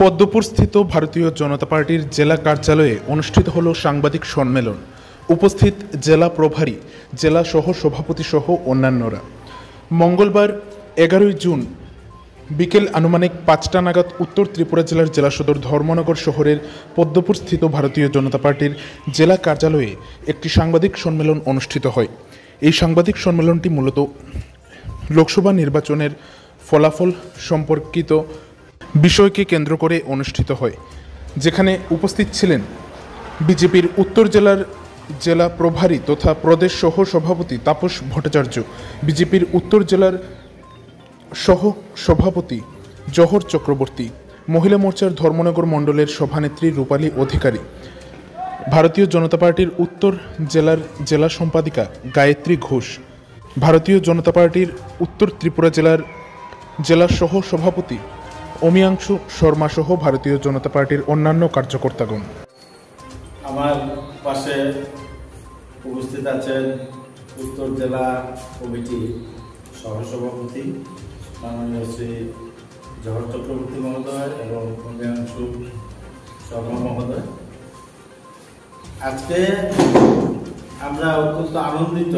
পদ্মপুরস্থিত ভারতীয় জনতা পার্টির জেলা কার্যালয়ে অনুষ্ঠিত হলো সাংবাদিক সম্মেলন। উপস্থিত জেলা প্রভারী, জেলা সহ সভাপতি সহ অন্যান্যরা। মঙ্গলবার 11 জুন বিকেল আনুমানিক 5টা নাগাদ উত্তর ত্রিপুরা জেলার জেলা সদর ধর্মনগর শহরের পদ্মপুরস্থিত ভারতীয় জনতা পার্টির জেলা কার্যালয়ে একটি সাংবাদিক সম্মেলন অনুষ্ঠিত হয়। এই সাংবাদিক সম্মেলনটি মূলত লোকসভা নির্বাচনের ফলাফল সম্পর্কিত বিষয়কে কেন্দ্র করে অনুষ্ঠিত হয়, যেখানে উপস্থিত ছিলেন বিজেপির উত্তর জেলার জেলা প্রভারী তথা প্রদেশ সহ সভাপতি তাপস ভট্টাচার্য, বিজেপির উত্তর জেলার সহ সভাপতি জহর চক্রবর্তী, মহিলা মোর্চার ধর্মনগর মণ্ডলের সভানেত্রী রূপালী অধিকারী, ভারতীয় জনতা পার্টির উত্তর জেলার জেলা সম্পাদিকা গায়ত্রী ঘোষ, ভারতীয় জনতা পার্টির উত্তর ত্রিপুরা জেলার জেলা সহ সভাপতি অমিয়াংশু শর্মা সহ ভারতীয় জনতা পার্টির অন্যান্য কার্যকর্তাগণ। আমার পাশে উপস্থিত আছেন উত্তর জেলা কমিটির সহসভাপতি মাননীয় শ্রী জহর চক্রবর্তী মহোদয় এবং অমিয়াংশু শর্মা মহোদয়। আজকে আমরা অত্যন্ত আনন্দিত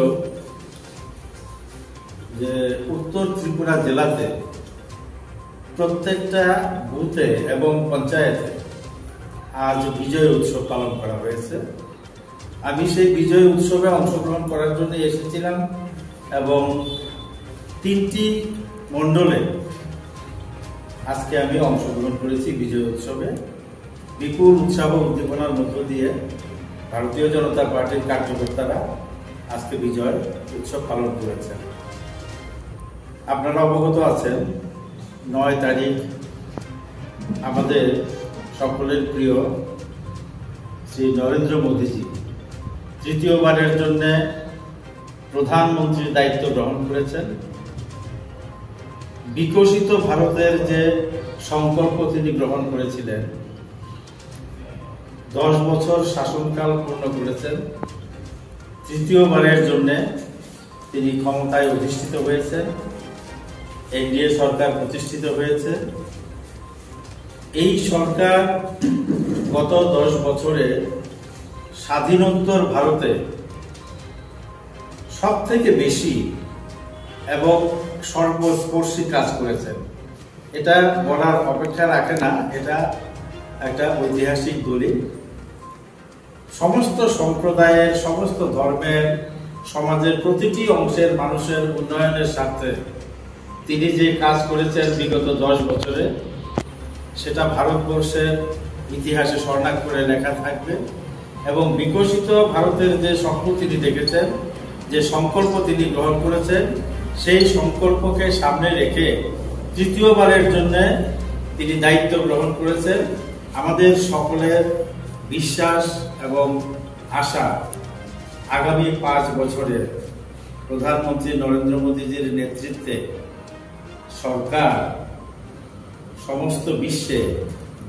যে উত্তর ত্রিপুরা জেলাতে প্রত্যেকটা বুথে এবং পঞ্চায়েতে আজ বিজয় উৎসব পালন করা হয়েছে। আমি সেই বিজয় উৎসবে অংশগ্রহণ করার জন্য এসেছিলাম এবং 3টি মণ্ডলে আজকে আমি অংশগ্রহণ করেছি বিজয় উৎসবে। বিপুল উৎসাহ উদ্দীপনার মধ্য দিয়ে ভারতীয় জনতা পার্টির কার্যকর্তারা আজকে বিজয় উৎসব পালন করেছেন। আপনারা অবগত আছেন 9 তারিখ আমাদের সকলের প্রিয় শ্রী নরেন্দ্র মোদীজি তৃতীয়বারের জন্য প্রধানমন্ত্রীর দায়িত্ব গ্রহণ করেছেন। বিকশিত ভারতের যে সংকল্প তিনি গ্রহণ করেছিলেন, 10 বছর শাসনকাল পূর্ণ করেছেন, তৃতীয়বারের জন্য তিনি ক্ষমতায় অধিষ্ঠিত হয়েছেন, এনডিএ সরকার প্রতিষ্ঠিত হয়েছে। এই সরকার গত 10 বছরে স্বাধীনোত্তর ভারতে সব থেকে বেশি এবং সর্বস্পর্শী কাজ করেছেন। এটা বলার অপেক্ষা রাখে না, এটা একটা ঐতিহাসিক দলিল। সমস্ত সম্প্রদায়ের, সমস্ত ধর্মের, সমাজের প্রতিটি অংশের মানুষের উন্নয়নের স্বার্থে তিনি যে কাজ করেছেন বিগত 10 বছরে, সেটা ভারতবর্ষের ইতিহাসে স্বর্ণাক্ষরে লেখা থাকবে। এবং বিকশিত ভারতের যে স্বপ্ন তিনি দেখেছেন, যে সংকল্প তিনি গ্রহণ করেছেন, সেই সংকল্পকে সামনে রেখে তৃতীয়বারের জন্য তিনি দায়িত্ব গ্রহণ করেছেন। আমাদের সকলের বিশ্বাস এবং আশা আগামী 5 বছরে প্রধানমন্ত্রী নরেন্দ্র মোদীজির নেতৃত্বে সরকার সমস্ত বিশ্বে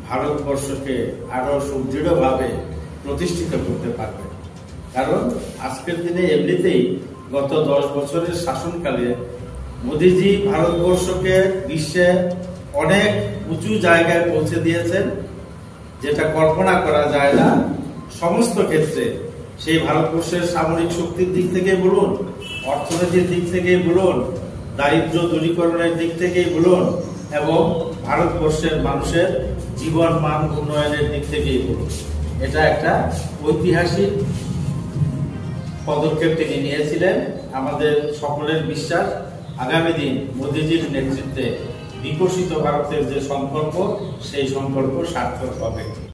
ভারতবর্ষকে আরো সুদৃঢ়ভাবে প্রতিষ্ঠিত করতে পারবে। কারণ আজকের দিনে এমনিতেই গত 10 বছরের শাসনকালে মোদীজি ভারতবর্ষকে বিশ্বে অনেক উঁচু জায়গায় পৌঁছে দিয়েছেন, যেটা কল্পনা করা যায় না। সমস্ত ক্ষেত্রে সেই ভারতবর্ষের সামরিক শক্তির দিক থেকে বলুন, অর্থনীতির দিক থেকে বলুন, দারিদ্র দূরীকরণের দিক থেকেই বলুন, এবং ভারতবর্ষের মানুষের জীবন মান উন্নয়নের দিক থেকেই বলুন, এটা একটা ঐতিহাসিক পদক্ষেপ তিনি নিয়েছিলেন। আমাদের সকলের বিশ্বাস আগামী দিন মোদীজির নেতৃত্বে বিকশিত ভারতের যে সংকল্প, সেই সংকল্প সার্থক হবে।